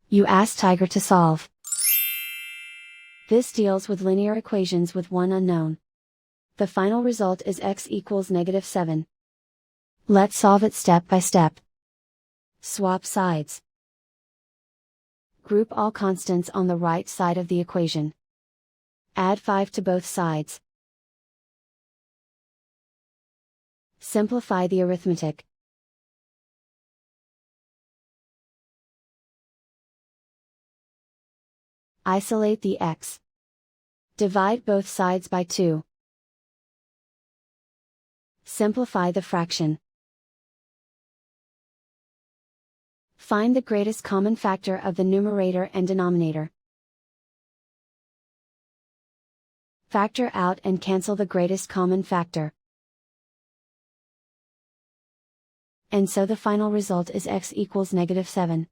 You ask Tiger to solve. This deals with linear equations with one unknown. The final result is x equals -7. Let's solve it step by step. Swap sides. Group all constants on the right side of the equation. Add 5 to both sides. Simplify the arithmetic. Isolate the x. Divide both sides by 2. Simplify the fraction. Find the greatest common factor of the numerator and denominator. Factor out and cancel the greatest common factor. And so the final result is x equals -7.